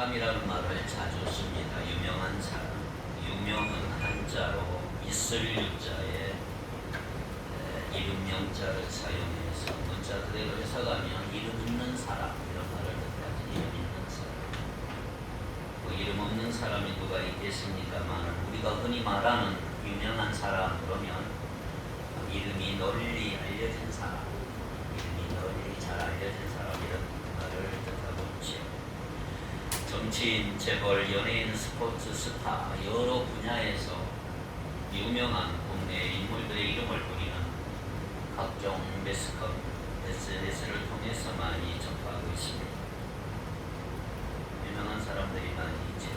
사람이라는 말을 자주 씁니다. 유명한 사람. 유명은 한자로 있을 유자에 이름명자를 사용해서 문자 그대로 해석하면 이름 있는 사람 이런 말을 뜻하지. 이름 있는 사람. 뭐 이름 없는 사람이 누가 있겠습니까만 우리가 흔히 말하는 유명한 사람 그러면 이름이 널리 알려진 사람, 이름이 널리 잘 알려진 사람 이런 말을 뜻하고 있죠. 정치인, 재벌, 연예인, 스포츠, 스타 여러 분야에서 유명한 국내 인물들의 이름을 부리는 각종 매스컴, SNS를 통해서 많이 접하고 있습니다. 유명한 사람들이 많이 있죠.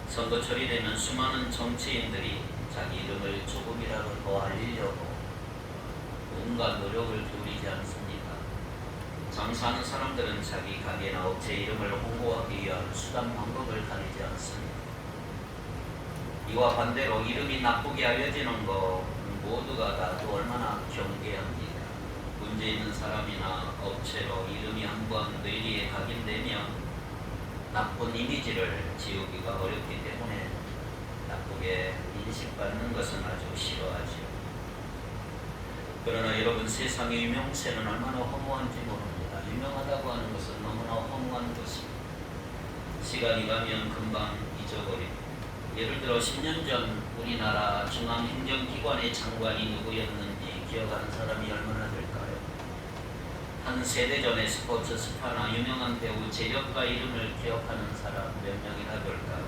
선거철이 되면 수많은 정치인들이 자기 이름을 조금이라도 더 알리려고 온갖 노력을 기울이지 않습니까? 장사하는 사람들은 자기 가게나 업체 이름을 홍보하기 위한 수단 방법을 가리지 않습니다. 이와 반대로 이름이 나쁘게 알려지는 거 모두가 다도 얼마나 경계합니다. 문제 있는 사람이나 업체로 이름이 한번 뇌리에 각인되면 나쁜 이미지를 지우기가 어렵기 때문에 나쁘게 인식받는 것은 아주 싫어하죠. 그러나 여러분 세상의 유명세는 얼마나 허무한지 모릅니다. 유명하다고 하는 것은 너무나 허무한 것입니다. 시간이 가면 금방 잊어버립니다. 예를 들어 10년 전 우리나라 중앙행정기관의 장관이 누구였는지 기억하는 사람이 얼마나 될까요? 한 세대 전에 스포츠 스타나 유명한 배우 재력가 이름을 기억하는 사람 몇 명이나 될까요?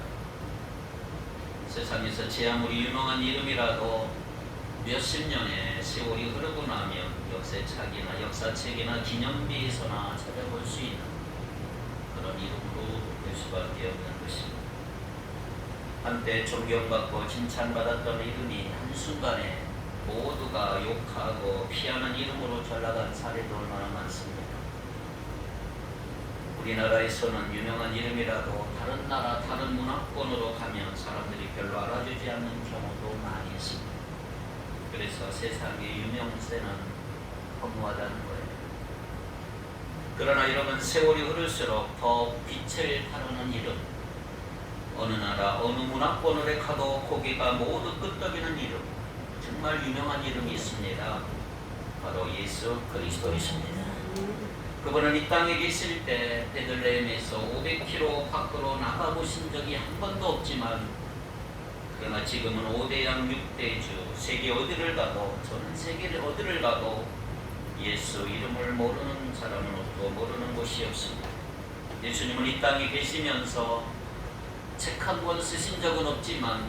세상에서 제 아무리 유명한 이름이라도 몇십 년의 세월이 흐르고 나면 역사책이나 역사책이나 기념비에서나 찾아볼 수 있는 그런 이름으로 될 수밖에 없는 것입니다. 한때 존경받고 칭찬받았던 이름이 한순간에 모두가 욕하고 피하는 이름으로 전락한 사례도 얼마나 많습니다. 우리나라에서는 유명한 이름이라도 다른 나라, 다른 문화권으로 가면 사람들이 별로 알아주지 않는 경우도 많이 있습니다. 그래서 세상의 유명세는 허무하다는 거예요. 그러나 여러분 세월이 흐를수록 더 빛을 발하는 이름, 어느 나라, 어느 문화권으로 가도 고개가 모두 끄덕이는 이름, 정말 유명한 이름이 있습니다. 바로 예수 그리스도이십니다. 그분은 이 땅에 계실 때 베들레헴에서 500km 밖으로 나가보신 적이 한 번도 없지만 그러나 지금은 5대양 6대주 세계 어디를 가도 전 세계 어디를 가도 예수 이름을 모르는 사람은 없고 모르는 곳이 없습니다. 예수님은 이 땅에 계시면서 책 한 권 쓰신 적은 없지만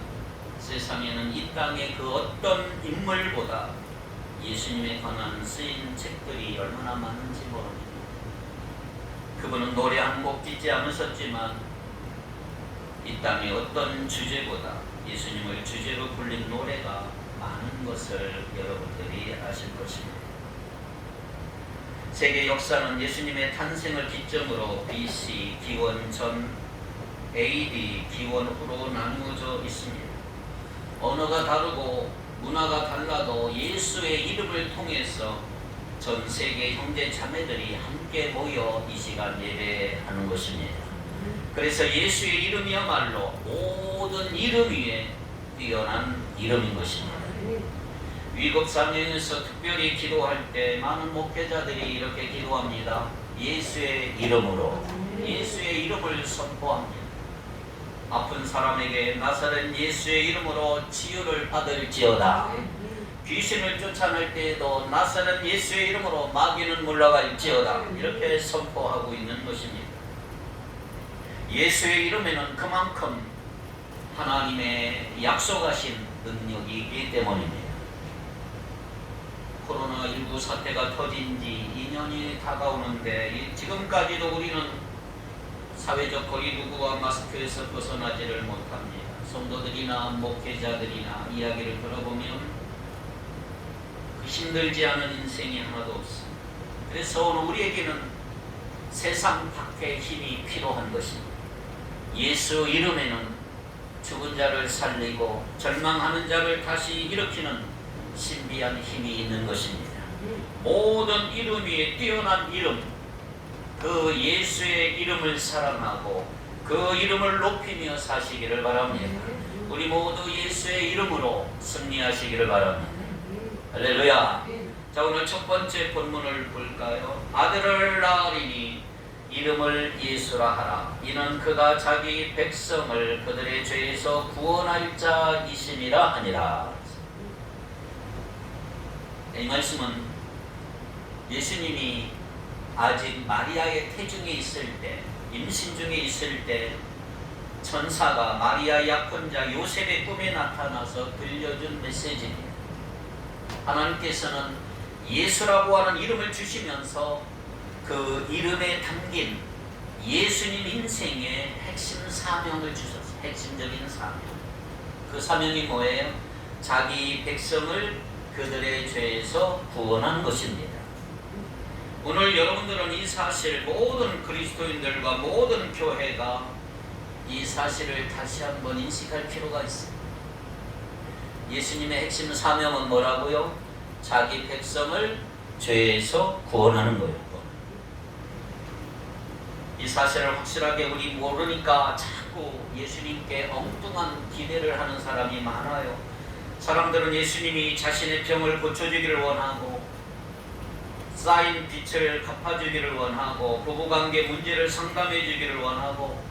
세상에는 이 땅의 그 어떤 인물보다 예수님에 관한 쓰인 책들이 얼마나 많은지 모릅니다. 그분은 노래 한 곡 짓지 않으셨지만 이 땅의 어떤 주제보다 예수님을 주제로 불린 노래가 많은 것을 여러분들이 아실 것입니다. 세계 역사는 예수님의 탄생을 기점으로 BC 기원 전 AD 기원 후로 나누어져 있습니다. 언어가 다르고 문화가 달라도 예수의 이름을 통해서 전 세계 형제 자매들이 함께 모여 이 시간 예배하는 것입니다. 그래서 예수의 이름이야말로 모든 이름 위에 뛰어난 이름인 것입니다. 위급상황에서 특별히 기도할 때 많은 목회자들이 이렇게 기도합니다. 예수의 이름으로, 예수의 이름을 선포합니다. 아픈 사람에게 나사렛 예수의 이름으로 치유를 받을지어다. 귀신을 쫓아낼 때에도 나사렛 예수의 이름으로 마귀는 물러갈지어다. 이렇게 선포하고 있는 것입니다. 예수의 이름에는 그만큼 하나님의 약속하신 능력이 있기 때문입니다. 코로나19 사태가 터진 지 2년이 다가오는데 지금까지도 우리는 사회적 거리두기와 마스크에서 벗어나지를 못합니다. 성도들이나 목회자들이나 이야기를 들어보면 힘들지 않은 인생이 하나도 없습니다. 그래서 오늘 우리에게는 세상 밖의 힘이 필요한 것입니다. 예수 이름에는 죽은 자를 살리고 절망하는 자를 다시 일으키는 신비한 힘이 있는 것입니다. 모든 이름 위에 뛰어난 이름, 그 예수의 이름을 사랑하고 그 이름을 높이며 사시기를 바랍니다. 우리 모두 예수의 이름으로 승리하시기를 바랍니다. 할렐루야. 자, 오늘 첫 번째 본문을 볼까요? 아들을 낳으리니 이름을 예수라 하라. 이는 그가 자기 백성을 그들의 죄에서 구원할 자이심이라 하니라. 이 말씀은 예수님이 아직 마리아의 태중에 있을 때, 임신 중에 있을 때 천사가 마리아 약혼자 요셉의 꿈에 나타나서 들려준 메시지입니다. 하나님께서는 예수라고 하는 이름을 주시면서 그 이름에 담긴 예수님 인생의 핵심 사명을 주셨어요. 핵심적인 사명. 그 사명이 뭐예요? 자기 백성을 그들의 죄에서 구원하는 것입니다. 오늘 여러분들은 이 사실, 모든 그리스도인들과 모든 교회가 이 사실을 다시 한번 인식할 필요가 있습니다. 예수님의 핵심 사명은 뭐라고요? 자기 백성을 죄에서 구원하는 거예요. 이 사실을 확실하게 우리 모르니까 자꾸 예수님께 엉뚱한 기대를 하는 사람이 많아요. 사람들은 예수님이 자신의 병을 고쳐주기를 원하고, 쌓인 빚을 갚아주기를 원하고, 부부관계 문제를 상담해주기를 원하고,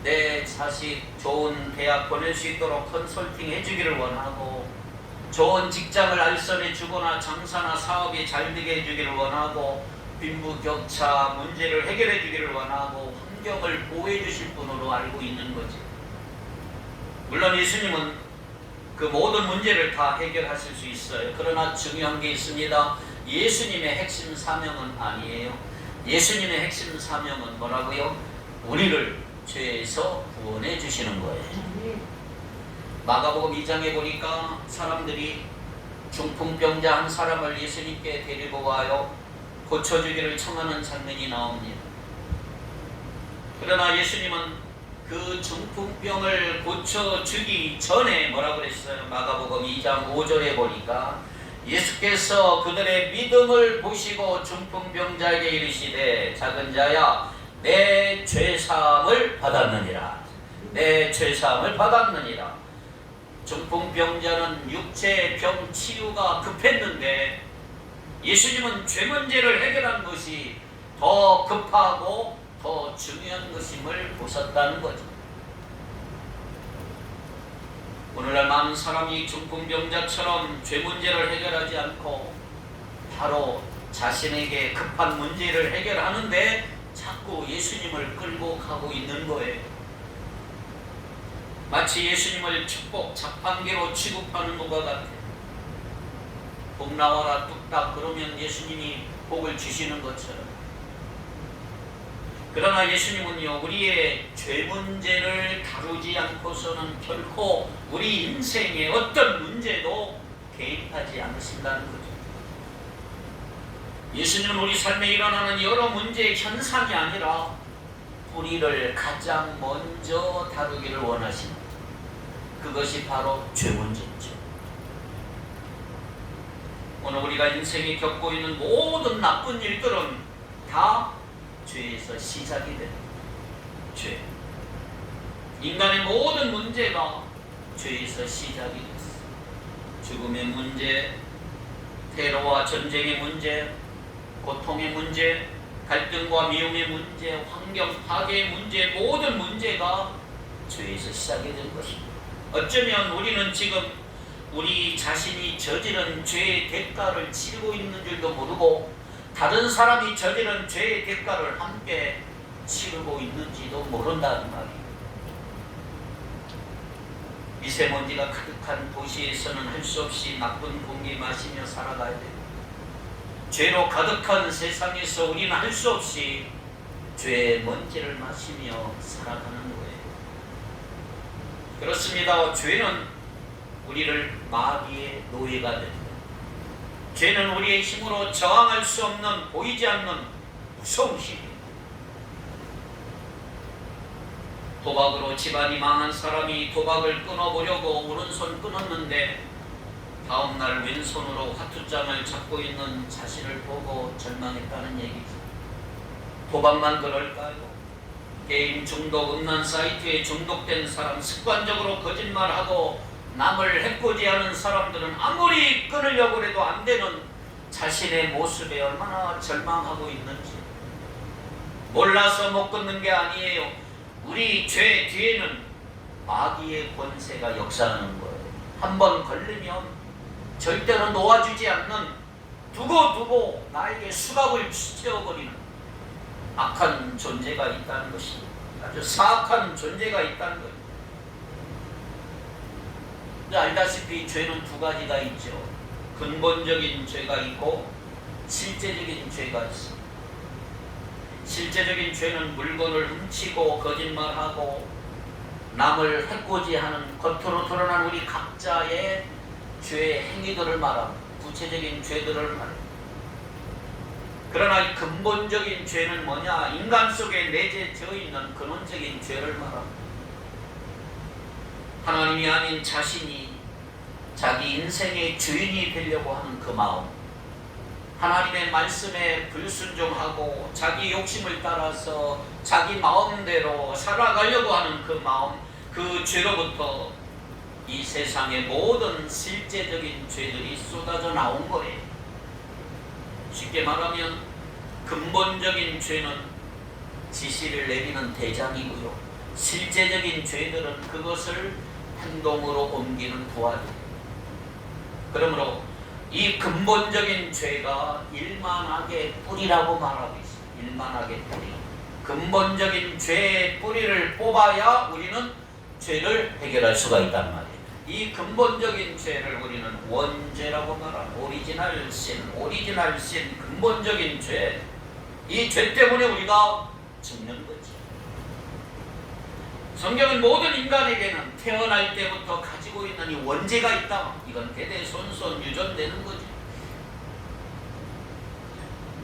내 자식 좋은 대학 보낼 수 있도록 컨설팅 해주기를 원하고, 좋은 직장을 알선해주거나 장사나 사업이 잘 되게 해주기를 원하고, 빈부격차 문제를 해결해 주기를 원하고, 환경을 보호해 주실 분으로 알고 있는 거지. 물론 예수님은 그 모든 문제를 다 해결하실 수 있어요. 그러나 중요한 게 있습니다. 예수님의 핵심 사명은 아니에요. 예수님의 핵심 사명은 뭐라고요? 우리를 죄에서 구원해 주시는 거예요. 마가복음 2장에 보니까 사람들이 중풍병자 한 사람을 예수님께 데리고 와요. 고쳐주기를 청하는 장면이 나옵니다. 그러나 예수님은 그 중풍병을 고쳐주기 전에 뭐라고 그랬어요? 마가복음 2장 5절에 보니까 예수께서 그들의 믿음을 보시고 중풍병자에게 이르시되 작은 자야 내 죄사함을 받았느니라. 내 죄사함을 받았느니라. 중풍병자는 육체의 병 치유가 급했는데 예수님은 죄 문제를 해결한 것이 더 급하고 더 중요한 것임을 보셨다는 거죠. 오늘날 많은 사람이 중풍병자처럼 죄 문제를 해결하지 않고 바로 자신에게 급한 문제를 해결하는데 자꾸 예수님을 끌고 가고 있는 거예요. 마치 예수님을 축복 자판기로 취급하는 것과 같아요. 복 나와라 뚝딱 그러면 예수님이 복을 주시는 것처럼. 그러나 예수님은요, 우리의 죄 문제를 다루지 않고서는 결코 우리 인생의 어떤 문제도 개입하지 않으신다는 거죠. 예수님은 우리 삶에 일어나는 여러 문제의 현상이 아니라 뿌리를 가장 먼저 다루기를 원하십니다. 그것이 바로 죄 문제죠. 오늘 우리가 인생에 겪고 있는 모든 나쁜 일들은 다 죄에서 시작이 됩니다. 죄. 인간의 모든 문제가 죄에서 시작이 됐어요. 죽음의 문제, 테러와 전쟁의 문제, 고통의 문제, 갈등과 미움의 문제, 환경 파괴의 문제, 모든 문제가 죄에서 시작이 된 것입니다. 어쩌면 우리는 지금 우리 자신이 저지른 죄의 대가를 치르고 있는 줄도 모르고 다른 사람이 저지른 죄의 대가를 함께 치르고 있는지도 모른다는 말이에요. 미세먼지가 가득한 도시에서는 할 수 없이 나쁜 공기 마시며 살아가야 돼요. 죄로 가득한 세상에서 우리는 할 수 없이 죄의 먼지를 마시며 살아가는 거예요. 그렇습니다. 죄는 우리를 마귀의 노예가 됩니다. 죄는 우리의 힘으로 저항할 수 없는, 보이지 않는 무서운 힘입니다. 도박으로 집안이 망한 사람이 도박을 끊어보려고 오른손 끊었는데 다음날 왼손으로 화투장을 잡고 있는 자신을 보고 절망했다는 얘기죠. 도박만 그럴까요? 게임 중독, 음란 사이트에 중독된 사람, 습관적으로 거짓말하고 남을 해코지하는 사람들은 아무리 끊으려고 해도 안 되는 자신의 모습에 얼마나 절망하고 있는지 몰라서 못 끊는 게 아니에요. 우리 죄 뒤에는 마귀의 권세가 역사하는 거예요. 한번 걸리면 절대로 놓아주지 않는, 두고 나에게 수갑을 채워버리는 악한 존재가 있다는 것입니다. 아주 사악한 존재가 있다는 거예요. 알다시피 죄는 두 가지가 있죠. 근본적인 죄가 있고 실제적인 죄가 있습니다. 실제적인 죄는 물건을 훔치고 거짓말하고 남을 해코지하는 겉으로 드러난 우리 각자의 죄 행위들을 말합니다. 구체적인 죄들을 말합니다. 그러나 이 근본적인 죄는 뭐냐? 인간 속에 내재되어 있는 근원적인 죄를 말합니다. 하나님이 아닌 자신이 자기 인생의 주인이 되려고 하는 그 마음, 하나님의 말씀에 불순종하고 자기 욕심을 따라서 자기 마음대로 살아가려고 하는 그 마음, 그 죄로부터 이 세상의 모든 실제적인 죄들이 쏟아져 나온 거예요. 쉽게 말하면 근본적인 죄는 지시를 내리는 대장이고요, 실제적인 죄들은 그것을 행동으로 옮기는 부하들이에요. 그러므로 이 근본적인 죄가 일만하게 뿌리라고 말하고 있습니다. 일만하게 뿌리. 근본적인 죄의 뿌리를 뽑아야 우리는 죄를 해결할 수가 있단 말이에요. 이 근본적인 죄를 우리는 원죄라고 말합니다. 오리지널 신, 근본적인 죄. 이 죄 때문에 우리가 죽는 거지. 성경은 모든 인간에게는 태어날 때부터 가지고 있는 이 원죄가 있다. 이건 대대손손 유전되는 거지.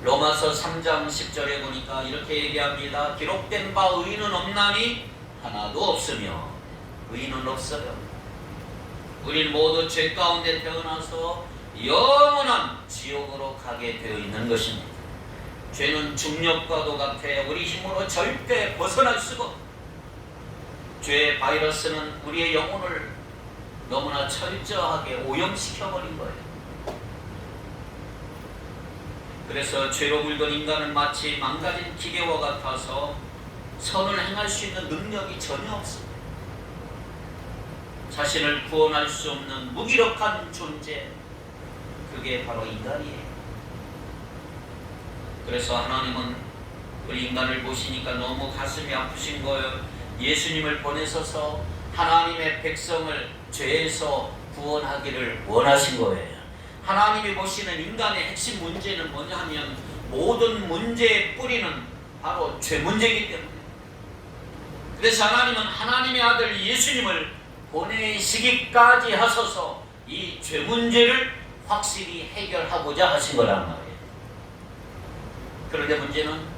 로마서 3장 10절에 보니까 이렇게 얘기합니다. 기록된 바 의인은 없나니 하나도 없으며 의인은 없어요. 우리는 모두 죄 가운데 태어나서 영원한 지옥으로 가게 되어 있는 것입니다. 죄는 중력과도 같아 우리 힘으로 절대 벗어날 수가 없습니다. 죄의 바이러스는 우리의 영혼을 너무나 철저하게 오염시켜버린 거예요. 그래서 죄로 물든 인간은 마치 망가진 기계와 같아서 선을 행할 수 있는 능력이 전혀 없습니다. 자신을 구원할 수 없는 무기력한 존재, 그게 바로 인간이에요. 그래서 하나님은 우리 인간을 보시니까 너무 가슴이 아프신 거예요. 예수님을 보내셔서 하나님의 백성을 죄에서 구원하기를 원하신 거예요. 하나님이 보시는 인간의 핵심 문제는 뭐냐 하면 모든 문제의 뿌리는 바로 죄 문제이기 때문에, 그래서 하나님은 하나님의 아들 예수님을 보내시기까지 하셔서 이 죄 문제를 확실히 해결하고자 하신 거란 말이에요. 그런데 문제는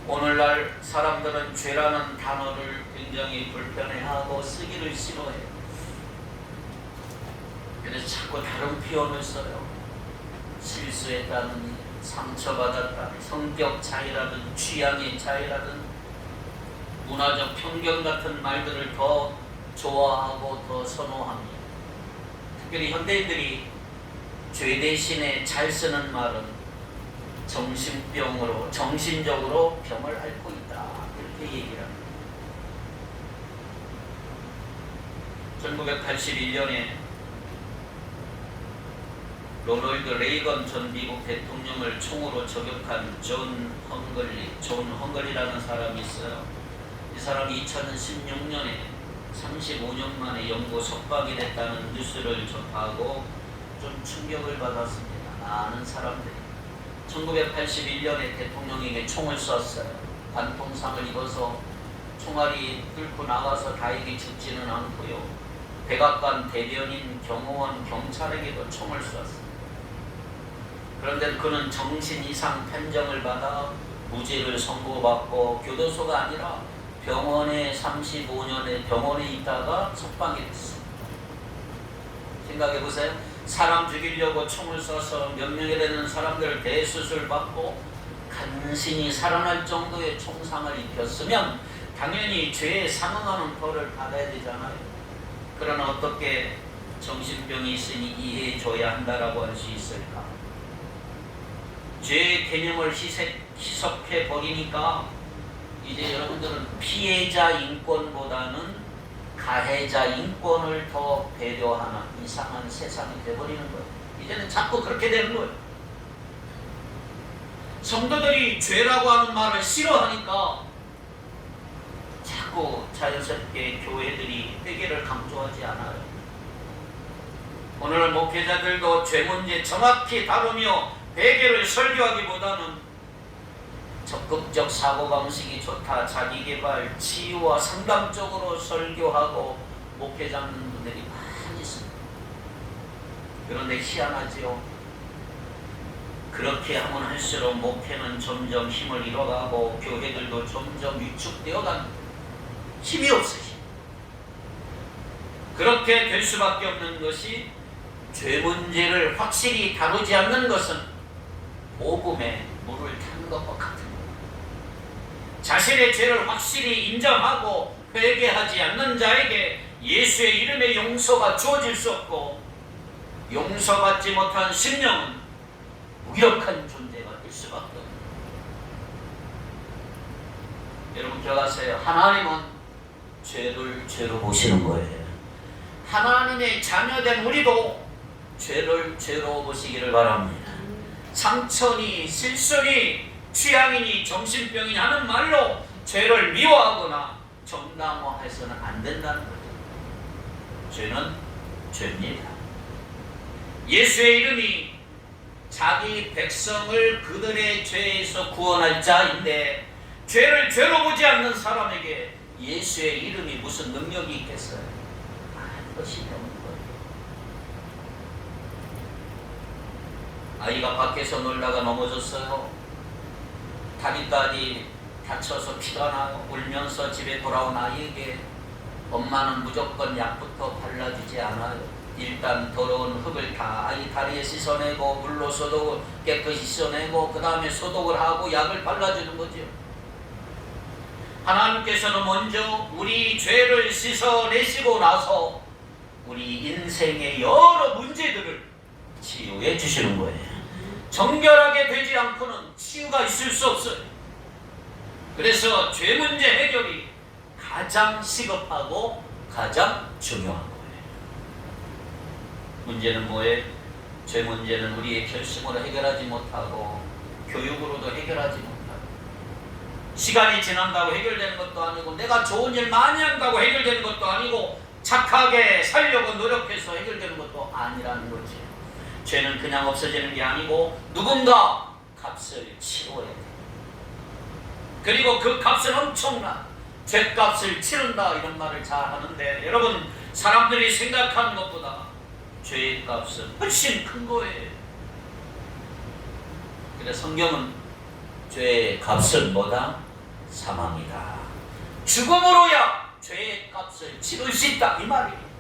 오늘날 사람들은 죄라는 단어를 굉장히 불편해하고 쓰기를 싫어해요. 그래서 자꾸 다른 표현을 써요. 실수했다는, 상처받았다는, 성격 차이라든 취향의 차이라든 문화적 편견 같은 말들을 더 좋아하고 더 선호합니다. 특별히 현대인들이 죄 대신에 잘 쓰는 말은 정신병으로, 정신적으로 병을 앓고 있다, 이렇게 얘기를 합니다. 1981년에 로널드 레이건 전 미국 대통령을 총으로 저격한 존 헝글리라는 사람이 있어요. 이 사람이 2016년에 35년 만에 영구 석방이 됐다는 뉴스를 접하고 좀 충격을 받았습니다. 많은 사람들이. 1981년에 대통령에게 총을 쐈어요. 관통상을 입어서 총알이 뚫고 나가서 다행히 죽지는 않고요. 백악관 대변인, 경호원, 경찰에게도 총을 쐈어요. 그런데 그는 정신 이상 판정을 받아 무죄를 선고받고 교도소가 아니라 병원에 35년에 병원에 있다가 석방이 됐습니다. 생각해보세요. 사람 죽이려고 총을 쏴서 몇 명이 되는 사람들 대수술 받고 간신히 살아날 정도의 총상을 입혔으면 당연히 죄에 상응하는 벌을 받아야 되잖아요. 그러나 어떻게 정신병이 있으니 이해해줘야 한다라고 할 수 있을까? 죄의 개념을 희석해 버리니까 이제 여러분들은 피해자 인권보다는 가해자 인권을 더 배려하는 이상한 세상이 되어버리는 거예요. 이제는 자꾸 그렇게 되는 거예요. 성도들이 죄라고 하는 말을 싫어하니까 자꾸 자연스럽게 교회들이 회개를 강조하지 않아요. 오늘 목회자들도 죄 문제 정확히 다루며 회개를 설교하기보다는 적극적 사고방식이 좋다, 자기개발, 치유와 상담 쪽으로 설교하고 목회자는 분들이 많이 있습니다. 그런데 희한하지요. 그렇게 하면 할수록 목회는 점점 힘을 잃어가고 교회들도 점점 위축되어가는, 힘이 없으시. 그렇게 될 수밖에 없는 것이, 죄 문제를 확실히 다루지 않는 것은 복음에 물을 타는 것과 같은 거예요. 자신의 죄를 확실히 인정하고 회개하지 않는 자에게 예수의 이름의 용서가 주어질 수 없고, 용서받지 못한 심령은 무력한 존재가 될 수밖에 없는 거예요. 여러분 기억하세요. 하나님은 죄를 죄로 보시는 거예요. 하나님의 자녀된 우리도 죄를 죄로 보시기를 바랍니다. 상처니 실수니 취향이니 정신병이니 하는 말로 죄를 미워하거나 정당화해서는 안 된다는 거죠. 죄는 죄입니다. 예수의 이름이 자기 백성을 그들의 죄에서 구원할 자인데, 죄를 죄로 보지 않는 사람에게 예수의 이름이 무슨 능력이 있겠어요? 것이 없는 거예요. 아이가 밖에서 놀다가 넘어졌어요. 다리까지 다쳐서 피가 나고 울면서 집에 돌아온 아이에게 엄마는 무조건 약부터 발라주지 않아요. 일단 더러운 흙을 다 아이 다리에 씻어내고 물로 소독을 깨끗이 씻어내고 그 다음에 소독을 하고 약을 발라주는 거죠. 하나님께서는 먼저 우리 죄를 씻어내시고 나서 우리 인생의 여러 문제들을 치유해 주시는 거예요. 정결하게 되지 않고는 치유가 있을 수 없어요. 그래서 죄 문제 해결이 가장 시급하고 가장 중요한 거예요. 문제는 뭐예요? 죄 문제는 우리의 결심으로 해결하지 못하고 교육으로도 해결하지 못하고 시간이 지난다고 해결되는 것도 아니고 내가 좋은 일 많이 한다고 해결되는 것도 아니고 착하게 살려고 노력해서 해결되는 것도 아니라는 거지. 죄는 그냥 없어지는 게 아니고 누군가 값을 치러야 돼. 그리고 그 값은 엄청나. 죄값을 치른다 이런 말을 잘 하는데, 여러분 사람들이 생각하는 것보다 죄의 값은 훨씬 큰 거예요. 그래서 성경은 죄의 값은 뭐다? 사망이다. 죽음으로야 죄의 값을 치를 수 있다 이 말이에요.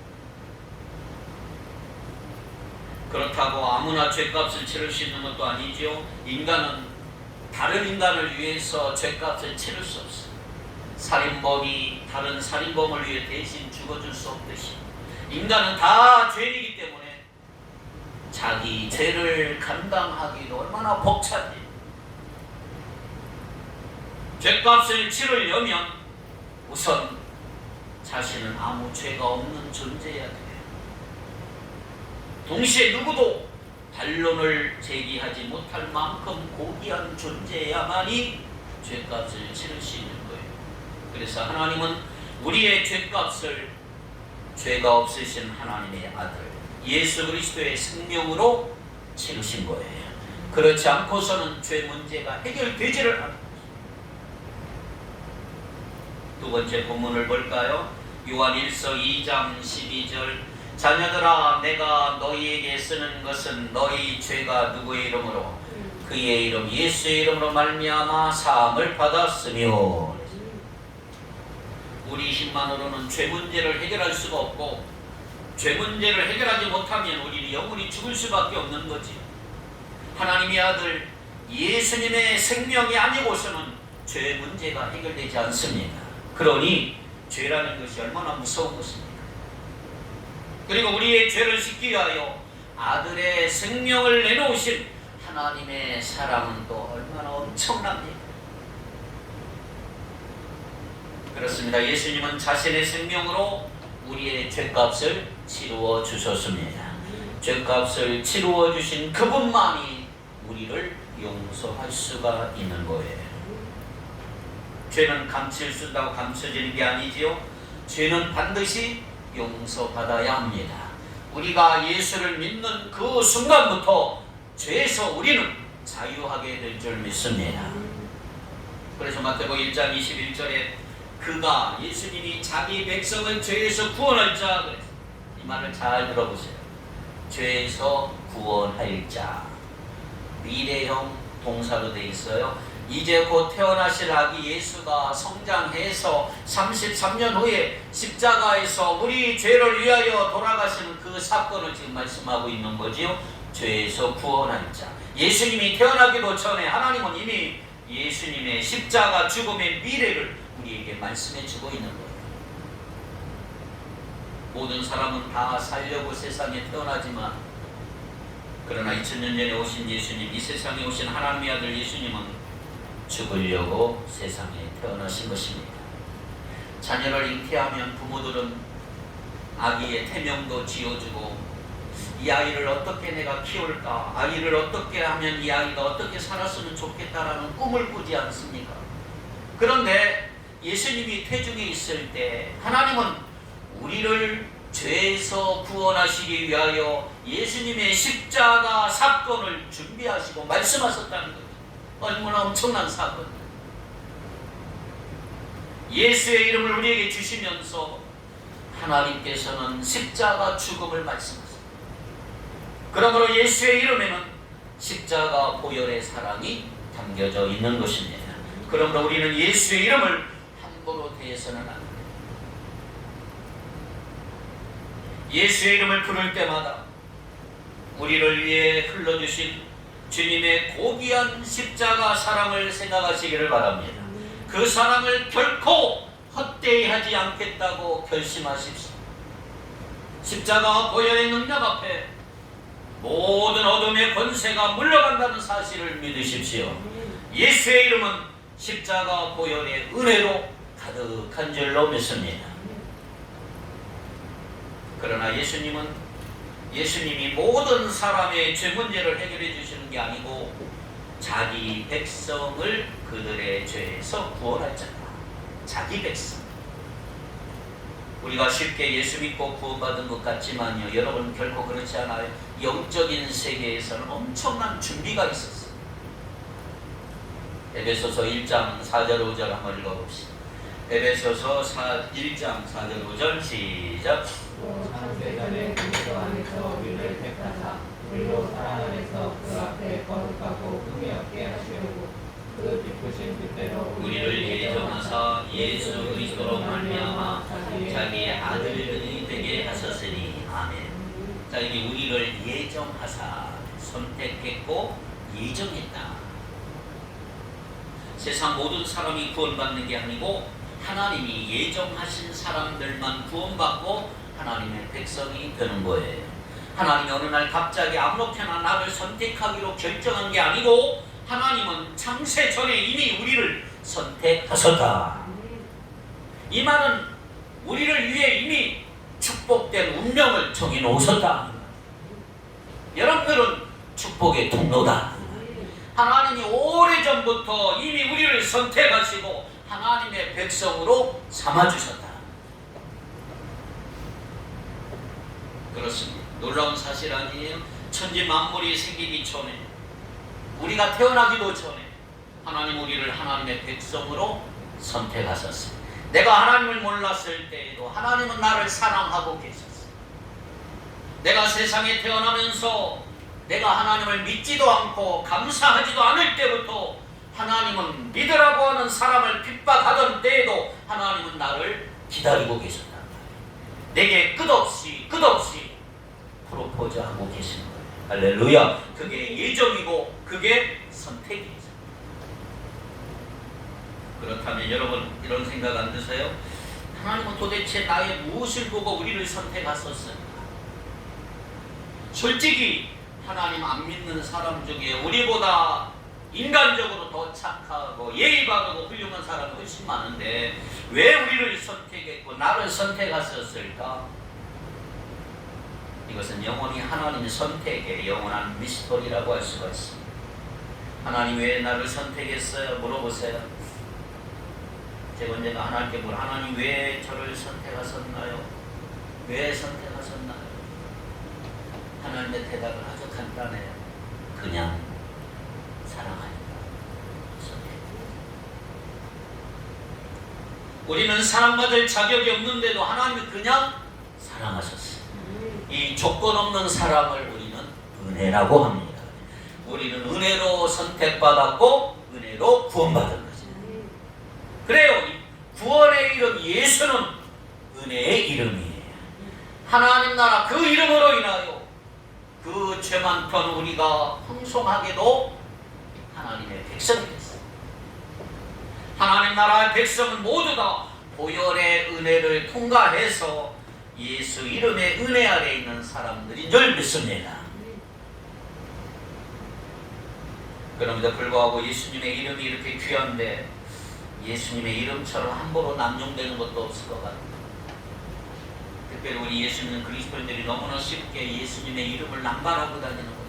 그렇다고 아무나 죄값을 치를 수 있는 것도 아니죠. 인간은 다른 인간을 위해서 죄값을 치를 수 없어요. 살인범이 다른 살인범을 위해 대신 죽어줄 수 없듯이 인간은 다 죄인이기 때문에 자기 죄를 감당하기도 얼마나 벅차지. 죄값을 치르려면 우선 자신은 아무 죄가 없는 존재여야 돼요. 동시에 누구도 반론을 제기하지 못할 만큼 고귀한 존재야만이 죄값을 치를 수 있는 거예요. 그래서 하나님은 우리의 죄값을 죄가 없으신 하나님의 아들 예수 그리스도의 생명으로 치르신 거예요. 그렇지 않고서는 죄 문제가 해결되지를 않아요. 두 번째 본문을 볼까요? 요한 1서 2장 12절 자녀들아 내가 너희에게 쓰는 것은 너희 죄가 누구의 이름으로 그의 이름 예수의 이름으로 말미암아 사함을 받았으며, 우리 힘만으로는 죄 문제를 해결할 수가 없고 죄 문제를 해결하지 못하면 우리는 영원히 죽을 수밖에 없는 거지. 하나님의 아들 예수님의 생명이 아니고서는 죄 문제가 해결되지 않습니다. 그러니 죄라는 것이 얼마나 무서운 것입니까? 그리고 우리의 죄를 씻기 위하여 아들의 생명을 내놓으신 하나님의 사랑은 또 얼마나 엄청납니까? 그렇습니다. 예수님은 자신의 생명으로 우리의 죄값을 치루어 주셨습니다. 죄값을 치루어 주신 그분만이 우리를 용서할 수가 있는 거예요. 죄는 감출 수 있다고 감춰지는 게 아니지요. 죄는 반드시 용서받아야 합니다. 우리가 예수를 믿는 그 순간부터 죄에서 우리는 자유하게 될 줄 믿습니다. 그래서 마태복음 1장 21절에 그가 예수님이 자기 백성을 죄에서 구원할 자 그랬어요. 이 말을 잘 들어보세요. 죄에서 구원할 자. 미래형 동사로 되어 있어요. 이제 곧 태어나실 아기 예수가 성장해서 33년 후에 십자가에서 우리 죄를 위하여 돌아가시는 그 사건을 지금 말씀하고 있는 거지요. 죄에서 구원할 자. 예수님이 태어나기도 전에 하나님은 이미 예수님의 십자가 죽음의 미래를 우리에게 말씀해 주고 있는 거예요. 모든 사람은 다 살려고 세상에 태어나지만 그러나 2000년 전에 오신 예수님, 이 세상에 오신 하나님의 아들 예수님은 죽으려고 세상에 태어나신 것입니다. 자녀를 잉태하면 부모들은 아기의 태명도 지어주고 이 아이를 어떻게 내가 키울까, 아이를 어떻게 하면 이 아이가 어떻게 살았으면 좋겠다라는 꿈을 꾸지 않습니까? 그런데 예수님이 태중에 있을 때 하나님은 우리를 죄에서 구원하시기 위하여 예수님의 십자가 사건을 준비하시고 말씀하셨다는 거예요. 얼마나 엄청난 사건이에요. 예수의 이름을 우리에게 주시면서 하나님께서는 십자가 죽음을 말씀하셨습니다. 그러므로 예수의 이름에는 십자가 보혈의 사랑이 담겨져 있는 것입니다. 그러므로 우리는 예수의 이름을 함부로 대해서는 안 됩니다. 예수의 이름을 부를 때마다 우리를 위해 흘러주신 주님의 고귀한 십자가 사랑을 생각하시기를 바랍니다. 그 사랑을 결코 헛되이 하지 않겠다고 결심하십시오. 십자가 보혈의 능력 앞에 모든 어둠의 권세가 물러간다는 사실을 믿으십시오. 예수의 이름은 십자가 보혈의 은혜로 가득한 줄로 믿습니다. 그러나 예수님이 모든 사람의 죄 문제를 해결해 주시는 게 아니고 자기 백성을 그들의 죄에서 구원할 자다. 자기 백성. 우리가 쉽게 예수 믿고 구원받은 것 같지만요, 여러분 결코 그렇지 않아요. 영적인 세계에서는 엄청난 준비가 있었어요. 에베소서 1장 4절 5절 한번 읽어봅시다. 에베소서 1장 4절 5절 시작. 창세전에 그리스도 안에서 우리를 택하사 우리로 사랑 안에서 그 앞에 거룩하고 흠이 없게 하시려고 그 기쁘신 뜻대로 우리를 예정하사 예수 그리스도로 말미암아 자기의 아들들이 되게 하셨으니 아멘. 자, 이게 우리를 예정하사 선택했고 예정했다. 세상 모든 사람이 구원받는 게 아니고 하나님이 예정하신 사람들만 구원받고 하나님의 백성이 되는 거예요. 하나님이 어느 날 갑자기 아무렇게나 나를 선택하기로 결정한 게 아니고 하나님은 창세 전에 이미 우리를 선택하셨다. 이 말은 우리를 위해 이미 축복된 운명을 정해 놓으셨다. 여러분들은 축복의 통로다. 하나님이 오래전부터 이미 우리를 선택하시고 하나님의 백성으로 삼아주셨다. 그렇습니다. 놀라운 사실 아니에요? 천지 만물이 생기기 전에, 우리가 태어나기도 전에 하나님 우리를 하나님의 백성으로 선택하셨습니다. 내가 하나님을 몰랐을 때에도 하나님은 나를 사랑하고 계셨어요. 내가 세상에 태어나면서 내가 하나님을 믿지도 않고 감사하지도 않을 때부터 하나님은 믿으라고 하는 사람을 핍박하던 때에도 하나님은 나를 기다리고 계셨다. 내게 끝없이 프로포즈하고 계신 거예요. 할렐루야. 그게 예정이고 그게 선택이죠. 그렇다면 여러분 이런 생각 안 드세요? 하나님은 도대체 나의 무엇을 보고 우리를 선택하셨을까? 솔직히 하나님 안 믿는 사람 중에 우리보다 인간적으로 더 착하고 예의 바르고 훌륭한 사람이 훨씬 많은데 왜 우리를 선택했고 나를 선택하셨을까? 이것은 영원히 하나님의 선택의 영원한 미스터리라고 할 수가 있습니다. 하나님 왜 나를 선택했어요? 물어보세요. 제가 언젠가 하나님께 물어, 하나님 왜 저를 선택하셨나요? 왜 선택하셨나요? 하나님의 대답은 아주 간단해요. 그냥 사랑하니까 선택해요. 우리는 사랑받을 자격이 없는데도 하나님은 그냥 사랑하셨어요. 이 조건 없는 사랑을 우리는 은혜라고 합니다. 우리는 은혜로 선택받았고 은혜로 구원받은 거죠. 그래요. 구원의 이름 예수는 은혜의 이름이에요. 하나님 나라 그 이름으로 인하여 그 죄 많던 우리가 풍성하게도 하나님의 백성이 됐어요. 하나님 나라의 백성은 모두 다 보혈의 은혜를 통과해서 예수 이름의 은혜 아래 있는 사람들이 늘 믿습니다. 그럼에도 불구하고 예수님의 이름이 이렇게 귀한데 예수님의 이름처럼 함부로 남용되는 것도 없을 것 같아요. 특별히 우리 예수님은 그리스도인들이 너무나 쉽게 예수님의 이름을 남발하고 다니는 거예요.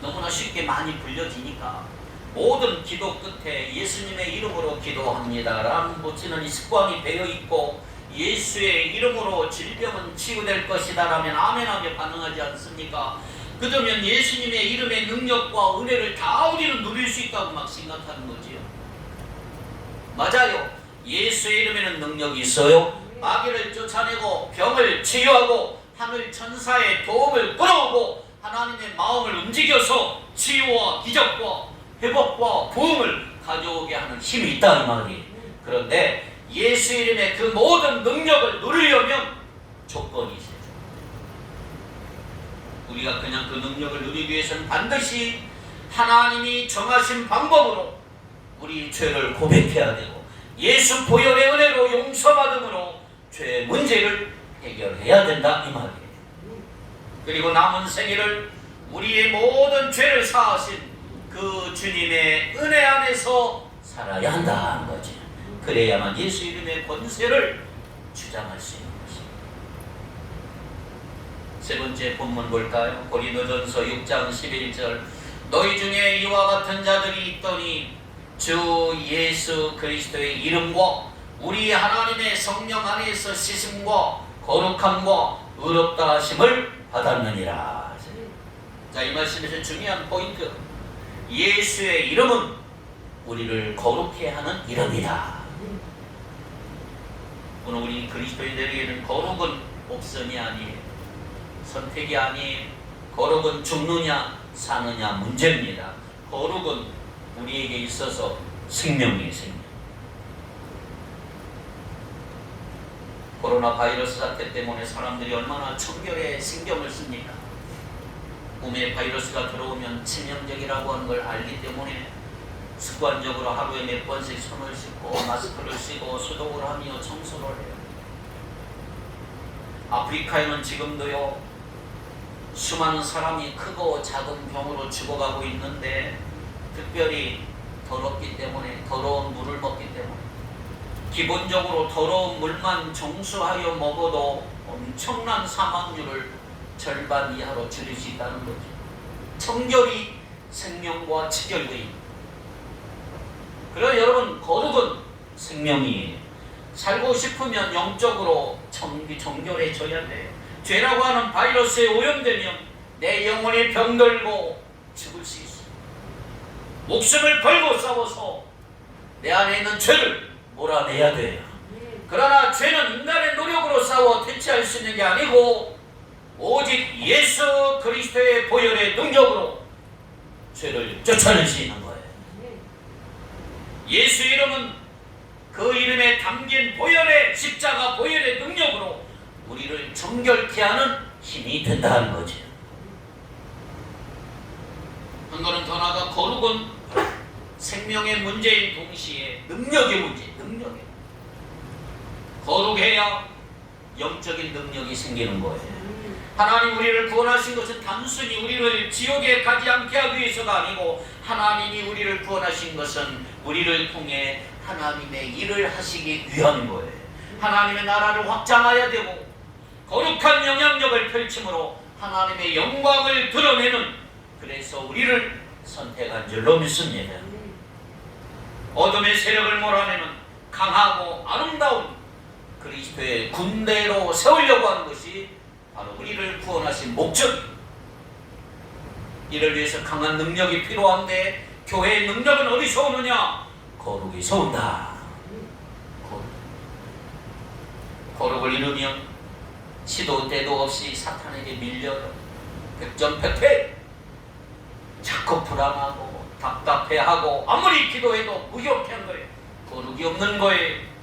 너무나 쉽게 많이 불려지니까 모든 기도 끝에 예수님의 이름으로 기도합니다 라는 붙이는 이 습관이 배어있고 예수의 이름으로 질병은 치유될 것이다 라면 아멘하며 반응하지 않습니까? 그러면 예수님의 이름의 능력과 은혜를 다 우리는 누릴 수 있다고 막 생각하는 거지요. 맞아요. 예수의 이름에는 능력이 있어요. 마귀를 쫓아내고 병을 치유하고 하늘 천사의 도움을 끌어오고 하나님의 마음을 움직여서 치유와 기적과 회복과 부흥을 가져오게 하는 힘이 있다는 말이에요. 그런데 예수 이름의 그 모든 능력을 누리려면 조건이 있어요. 우리가 그냥 그 능력을 누리기 위해서는 반드시 하나님이 정하신 방법으로 우리 죄를 고백해야 되고 예수 보혈의 은혜로 용서받음으로 죄의 문제를 해결해야 된다 이 말이에요. 그리고 남은 생애를 우리의 모든 죄를 사하신 그 주님의 은혜 안에서 살아야 한다는 거지. 그래야만 예수 이름의 권세를 주장할 수 있는 것입니다. 세 번째 본문 볼까요? 고린도전서 6장 11절 너희 중에 이와 같은 자들이 있더니 주 예수 그리스도의 이름과 우리 하나님의 성령 안에서 씻음과 거룩함과 의롭다 하심을 받았느니라. 자, 이 말씀에서 중요한 포인트, 예수의 이름은 우리를 거룩해 하는 이름이다. 오늘 우리 그리스도인들에게는 거룩은 옵션이 아니에요. 선택이 아니에요. 거룩은 죽느냐 사느냐 문제입니다. 거룩은 우리에게 있어서 생명이에요. 생명. 코로나 바이러스 사태 때문에 사람들이 얼마나 청결에 신경을 씁니까? 몸에 바이러스가 들어오면 치명적이라고 하는 걸 알기 때문에 습관적으로 하루에 몇 번씩 손을 씻고 마스크를 쓰고 소독을 하며 청소를 해요. 아프리카에는 지금도요 수많은 사람이 크고 작은 병으로 죽어가고 있는데 특별히 더럽기 때문에 더러운 물을 먹기 때문에 기본적으로 더러운 물만 정수하여 먹어도 엄청난 사망률을 절반 이하로 줄일 수 있다는 거죠. 청결이 생명과 직결되입니다. 그래서 여러분 거룩은 생명이에요. 살고 싶으면 영적으로 정결해져야 돼요. 죄라고 하는 바이러스에 오염되면 내 영혼이 병들고 죽을 수 있어요. 목숨을 걸고 싸워서 내 안에 있는 죄를 몰아내야 돼요. 그러나 죄는 인간의 노력으로 싸워 퇴치할 수 있는 게 아니고 오직 예수 그리스도의 보혈의 능력으로 죄를 쫓아낼 수 있는 거예요. 예수 이름은 그 이름에 담긴 보혈의 십자가 보혈의 능력으로 우리를 정결케 하는 힘이 된다는 거죠. 한 걸음 더 나아가 거룩은 생명의 문제인 동시에 능력의 문제, 능력의. 거룩해야 영적인 능력이 생기는 거예요. 하나님 우리를 구원하신 것은 단순히 우리를 지옥에 가지 않게 하기 위해서가 아니고 하나님이 우리를 구원하신 것은 우리를 통해 하나님의 일을 하시기 위한 거예요. 하나님의 나라를 확장해야 되고 거룩한 영향력을 펼침으로 하나님의 영광을 드러내는, 그래서 우리를 선택한 줄로 믿습니다. 어둠의 세력을 몰아내는 강하고 아름다운 그리스도의 군대로 세우려고 하는 것이 바로 우리를 구원하신 목적입니다. 이를 위해서 강한 능력이 필요한데 교회의 능력은 어디서 오느냐? 거룩에서 온다. 거룩을 이루면 시도 때도 없이 사탄에게 밀려요. 백전백패. 자꾸 불안하고 답답해하고 아무리 기도해도 무기력한 거예요. 거룩이 없는 거예요.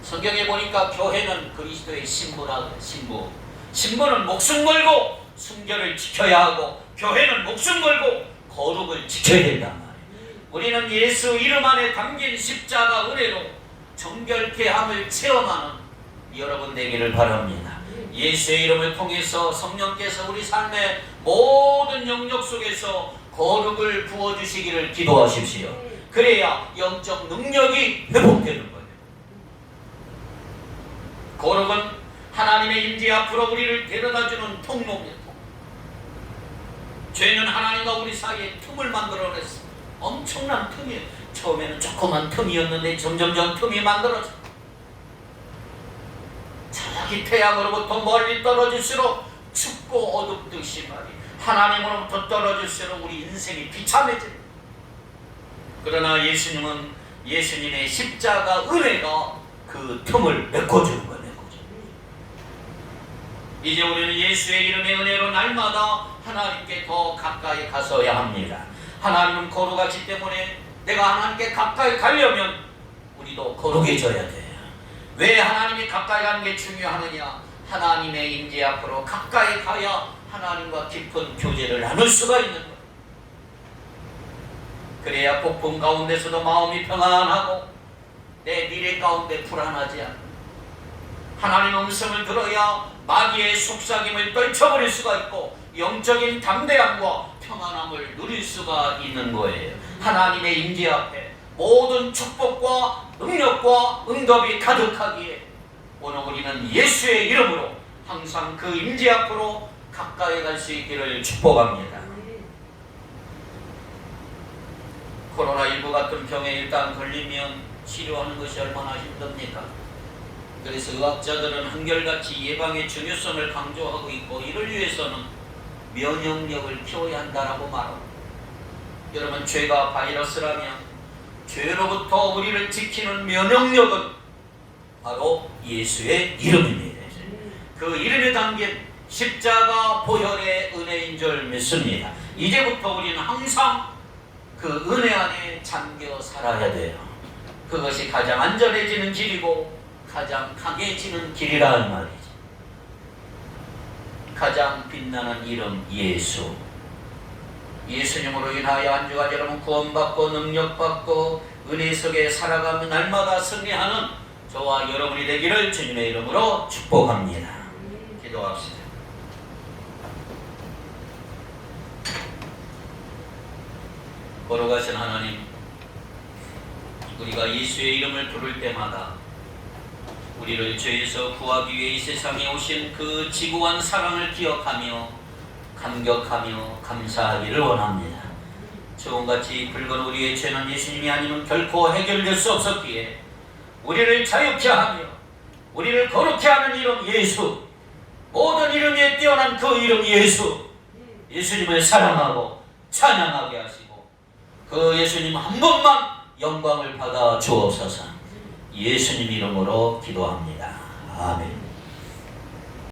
성경에 보니까 교회는 그리스도의 신부라. 신부는 목숨 걸고 순결을 지켜야 하고 교회는 목숨 걸고 거룩을 지켜야 된단 말이에요. 우리는 예수 이름 안에 담긴 십자가 은혜로 정결케 함을 체험하는 여러분 되기를 바랍니다. 예수의 이름을 통해서 성령께서 우리 삶의 모든 영역 속에서 거룩을 부어주시기를 기도하십시오. 그래야 영적 능력이 회복되는 거예요. 거룩은 하나님의 임재 앞으로 우리를 데려다주는 통로입니다. 죄는 하나님과 우리 사이에 틈을 만들어냈어. 엄청난 틈이에요. 처음에는 조그만 틈이었는데 점점점 틈이 만들어져. 자기 태양으로부터 멀리 떨어질수록 춥고 어둡듯이 말이에요. 하나님으로부터 떨어질수록 우리 인생이 비참해져요. 그러나 예수님은 예수님의 십자가 은혜가 그 틈을 메꿔주는 거예요. 이제 우리는 예수의 이름의 은혜로 날마다 하나님께 더 가까이 가서야 합니다. 하나님은 거룩하시기 때문에 내가 하나님께 가까이 가려면 우리도 거룩해져야 돼요. 왜 하나님이 가까이 가는 게 중요하느냐? 하나님의 임재 앞으로 가까이 가야 하나님과 깊은 교제를 나눌 수가 있는 거예요. 그래야 폭풍 가운데서도 마음이 평안하고 내 미래 가운데 불안하지 않고 하나님의 음성을 들어야 마귀의 속삭임을 떨쳐버릴 수가 있고 영적인 담대함과 평안함을 누릴 수가 있는 거예요. 하나님의 임재 앞에 모든 축복과 능력과 응답이 가득하기에 오늘 우리는 예수의 이름으로 항상 그 임재 앞으로 가까이 갈 수 있기를 축복합니다. 코로나19 같은 병에 일단 걸리면 치료하는 것이 얼마나 힘듭니까? 그래서 의학자들은 한결같이 예방의 중요성을 강조하고 있고 이를 위해서는 면역력을 키워야 한다라고 말합니다. 여러분, 죄가 바이러스라면 죄로부터 우리를 지키는 면역력은 바로 예수의 이름입니다. 그 이름에 담긴 십자가 보혈의 은혜인 줄 믿습니다. 이제부터 우리는 항상 그 은혜 안에 잠겨 살아야 돼요. 그것이 가장 안전해지는 길이고 가장 강해지는 길이라는 말이죠. 가장 빛나는 이름 예수. 예수님으로 인하여 한 주간 여러분 구원받고 능력받고 은혜 속에 살아가며 날마다 승리하는 저와 여러분이 되기를 주님의 이름으로 축복합니다. 기도합시다. 거룩하신 하나님, 우리가 예수의 이름을 부를 때마다 우리를 죄에서 구하기 위해 이 세상에 오신 그 지구한 사랑을 기억하며 감격하며 감사하기를 원합니다. 처음같이 붉은 우리의 죄는 예수님이 아니면 결코 해결될 수 없었기에 우리를 자유케 하며 우리를 거룩케 하는 이름 예수, 모든 이름에 뛰어난 그 이름 예수, 예수님을 사랑하고 찬양하게 하시고 그 예수님 한 분만 영광을 받아 주옵소서. 예수님 이름으로 기도합니다. 아멘.